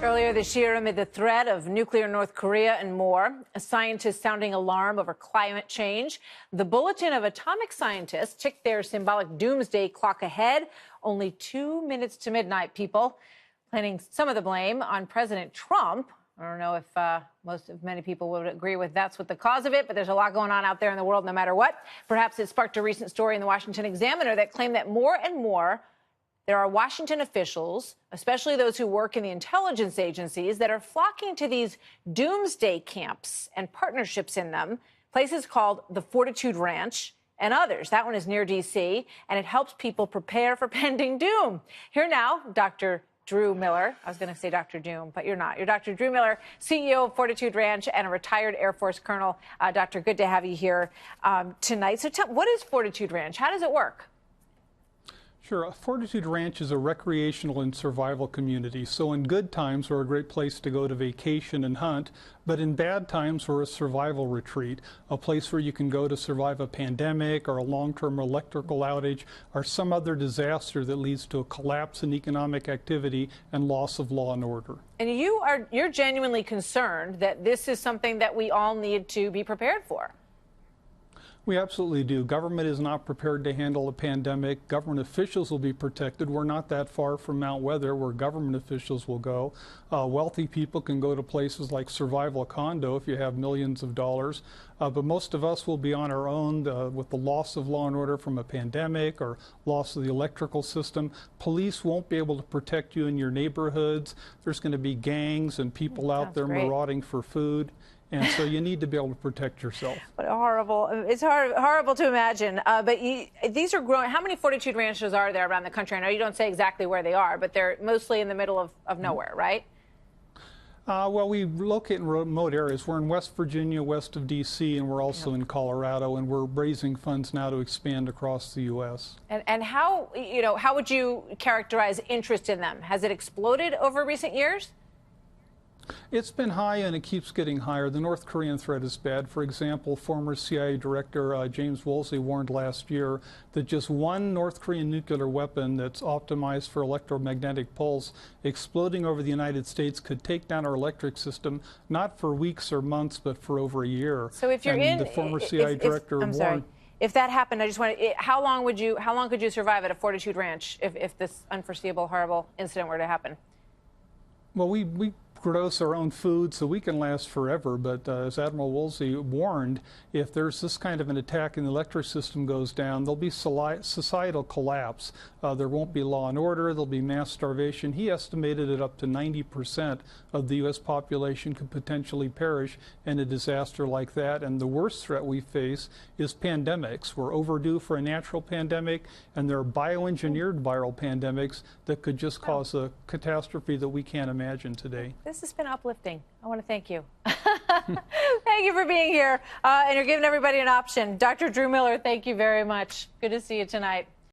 Earlier this year, amid the threat of nuclear North Korea and more, a scientist sounding alarm over climate change. The Bulletin of Atomic Scientists ticked their symbolic doomsday clock ahead. Only 2 minutes to midnight, people. Planning some of the blame on President Trump. I don't know if many people would agree with that's what the cause of it, but there's a lot going on out there in the world no matter what. Perhaps it sparked a recent story in the Washington Examiner that claimed that more and more there are Washington officials, especially those who work in the intelligence agencies, that are flocking to these doomsday camps and partnerships in them, places called the Fortitude Ranch and others. That one is near D.C., and it helps people prepare for pending doom. Here now, Dr. Drew Miller. I was going to say Dr. Doom, but you're not. You're Dr. Drew Miller, CEO of Fortitude Ranch and a retired Air Force colonel. Doctor, good to have you here tonight. So what is Fortitude Ranch? How does it work? Sure. Fortitude Ranch is a recreational and survival community. So in good times, we're a great place to go to vacation and hunt. But in bad times, we're a survival retreat, a place where you can go to survive a pandemic or a long-term electrical outage or some other disaster that leads to a collapse in economic activity and loss of law and order. And you're genuinely concerned that this is something that we all need to be prepared for. We absolutely do. Government is not prepared to handle a pandemic. Government officials will be protected. We're not that far from Mount Weather, where government officials will go. Wealthy people can go to places like Survival Condo if you have millions of dollars. But most of us will be on our own with the loss of law and order from a pandemic or loss of the electrical system. Police won't be able to protect you in your neighborhoods. There's going to be gangs and people out there marauding for food. And so you need to be able to protect yourself. What horrible. It's horrible to imagine. But these are growing. How many Fortitude Ranches are there around the country? I know you don't say exactly where they are, but they're mostly in the middle of nowhere, right? Well, we locate in remote areas. We're in West Virginia, west of D.C., and we're also in Colorado, and we're raising funds now to expand across the U.S. And how would you characterize interest in them? Has it exploded over recent years? It's been high, and it keeps getting higher. The North Korean threat is bad. For example, former CIA Director James Woolsey warned last year that just one North Korean nuclear weapon that's optimized for electromagnetic pulse exploding over the United States could take down our electric system, not for weeks or months, but for over a year. So if you're the former CIA director warned. Sorry. If that happened, I just want to, how long could you survive at a Fortitude Ranch if this unforeseeable, horrible incident were to happen? Well, we produce our own food, so we can last forever. But as Admiral Woolsey warned, if there's this kind of an attack and the electric system goes down, there'll be societal collapse. There won't be law and order. There'll be mass starvation. He estimated that up to 90% of the U.S. population could potentially perish in a disaster like that. And the worst threat we face is pandemics. We're overdue for a natural pandemic, and there are bioengineered viral pandemics that could just cause a catastrophe that we can't imagine today. This has been uplifting. I want to thank you. Thank you for being here. And you're giving everybody an option. Dr. Drew Miller, thank you very much. Good to see you tonight.